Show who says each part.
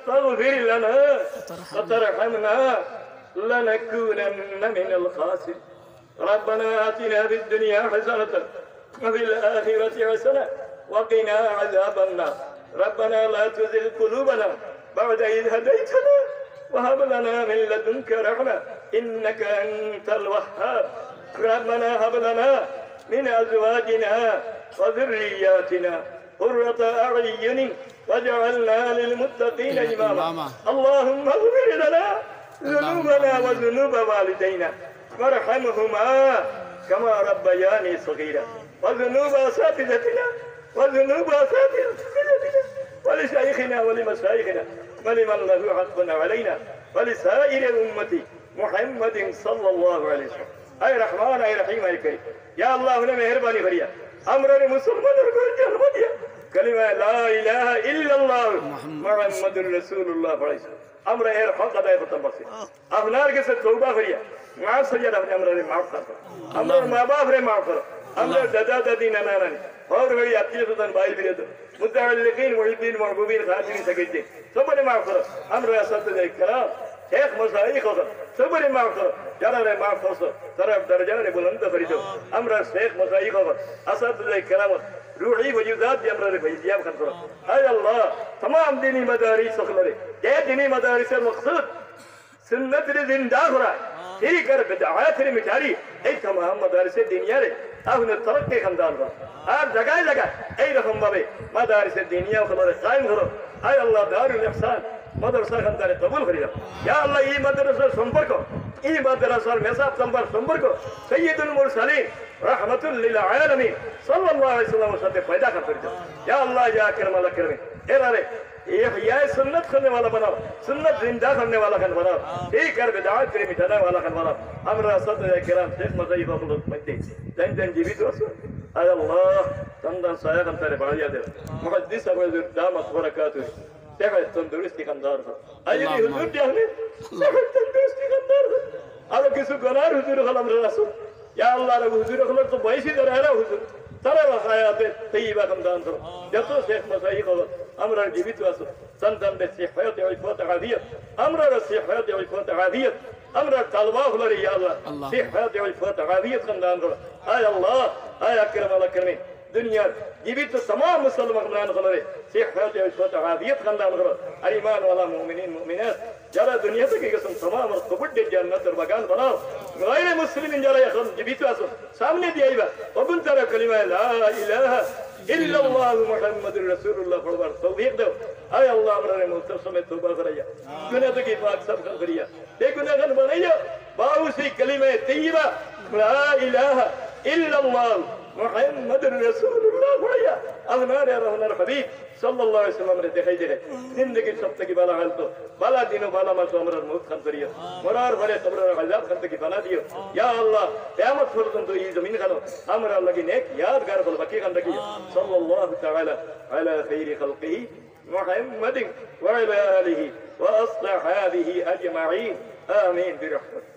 Speaker 1: تغفر لنا وترحمنا لنكونن من الخاسرين ربنا آتنا في الدنيا حسنة وفي الآخرة حسنة وقنا عذاب النار ربنا لا تزغ قلوبنا بعد إذ هديتنا وهب لنا من لدنك رحمة إنك أنت الوهاب ربنا هب لنا من أزواجنا وذرياتنا قرة أعين واجعلنا للمتقين إماما اللهم اغفر لنا ذنوبنا وذنوب والدينا وارحمهما كما ربياني صغيرا وذنوب أساتذتنا وذنوب أساتذتنا ولشيخنا ولمشايخنا ولمن له حق علينا ولسائر أمة محمد صلى الله عليه وسلم أي رحمن أي رحيم أي كريم يا الله ने मेहरबानी करिया हमरे मुसलमानों को जन्म दिया कलिमा ला इलाहा इल्लल्लाह मुहम्मदुर रसूलुल्लाह पढ़ाई আমরা এর হক আদায় করতে পারছি আপনার কাছে তওবা করিয়া মাফ সাজার আপনি আমাদের মাফ করো আমরা মা বাপ রে মাফ করো আমরা দাদা দাদি নানা নানি और बड़ी आत्मीय सुदान भाई भी तो मुद्दालिकीन मुहिब्बीन महबूबीन खातिन सकेते सबने माफ करो আমরা সাথে যাই করা एक मसाइख हो सबने माफ करो যারা রে মাফ করছো তারা দরজা রে বুলন্দ করে দাও আমরা শেখ মসাইখ हो আসাদ যাই কেরামত रूही वजूदात भी हमरा रे भैया खान करो हाय अल्लाह तमाम दीनी मदारिस खलरे ये दीनी मदारिस मकसद सुन्नत रे जिंदा हो रहा है ठीक कर बिदअत रे मिटारी ए तमाम मदारिस दुनिया रे आपने तरक के खानदान को আর জায়গায় জায়গায় এই রকম ভাবে মাদ্রাসা দিনিয়া খলরে কায়েম করো হায় আল্লাহ দারুল ইহসান মাদ্রাসা খানদারে কবুল করিও ইয়া আল্লাহ এই মাদ্রাসার সম্পর্ক এই মাদ্রাসার মেসাব সম্পর্ক সাইয়্যিদুল মুরসালিন রাহমাতুল লিল আলামিন সাল্লাল্লাহু আলাইহি ওয়াসাল্লামের সাথে পয়দা করে দাও ইয়া আল্লাহ ইয়া আকরাম আকরামিন এরারে ये सुन्नत करने वाला बनाओ सुन्नत जिंदा करने वाला खान बनाओ ठीक कर बिदअत रे मिटाने वाला खान बनाओ हमरा सद किराम शेख मसाइब खुलत मते जन जीवित रसो आय अल्लाह तंदन साया kan tare बढ़िया दे मुहद्दिस अबू दामत बरकातु शेख तंदुरुस्ती कंदार आये हुजूर दियाने शेख तंदुरुस्ती कंदार आलो किसु गनार हुजूर खलम रसूल या अल्लाह रे हुजूर खलत तो बैसी दे रहा हुजूर তারা হায়াতে তৈবা কামদান করো যত শেখ মসাইখ আমরা জীবিত আছো সন্তান বে সিহত ও ইফাত আফিয়ত আমরা সিহত ও ইফাত আফিয়ত আমরা তালবা হলরি ইয়া আল্লাহ সিহত ও ইফাত আফিয়ত কামদান করো আয় আল্লাহ আয় আকরাম আল আকরামিন দুনিয়ার জীবিত तमाम মুসলমান হলরে সিহত ও ইফাত আফিয়ত কামদান করো আর ঈমান ওয়ালা মুমিনিন মুমিনাত যারা দুনিয়া থেকে গেছেন तमाम আর কবুল জান্নাতের বাগান বানাও গায়রে মুসলিমিন যারা এখন জীবিত আছো সামনে দিয়ে আইবা ওগুন তারা কলিমা লা ইলাহা ইল্লাল্লাহ মুহাম্মাদুর রাসূলুল্লাহ পড়বার তৌফিক দাও আয় আল্লাহ আমরারে মুতাসমে তওবা করাইয়া গুনাহ থেকে পাক সব করিয়া এই গুনাহগান বানাইয়া বাউসি কলিমা তাইয়্যিবা লা ইলাহা ইল্লাল্লাহ মুহাম্মাদুর রাসূলুল্লাহ পড়িয়া আল্লাহর রহমানের হাবিব সাল্লাল্লাহু আলাইহি ওয়াসাল্লাম রে দেখাই দেয় জিন্দেগির সবথেকে ভালো হাল তো ভালো দিন ভালো মাস আমরার মুখ খান করিয়া মরার পরে কবরের আযাব খান থেকে বানা দিও ইয়া আল্লাহ কিয়ামত পর্যন্ত এই জমিন খানো আমরা লাগি নেক यादगार বল বাকি খান রাখি সাল্লাল্লাহু তাআলা আলা খাইরি খালকিহি মুহাম্মাদিন ওয়া আলা আলিহি ওয়া আসহাবিহি আজমাইন আমিন বিরহমাতিহি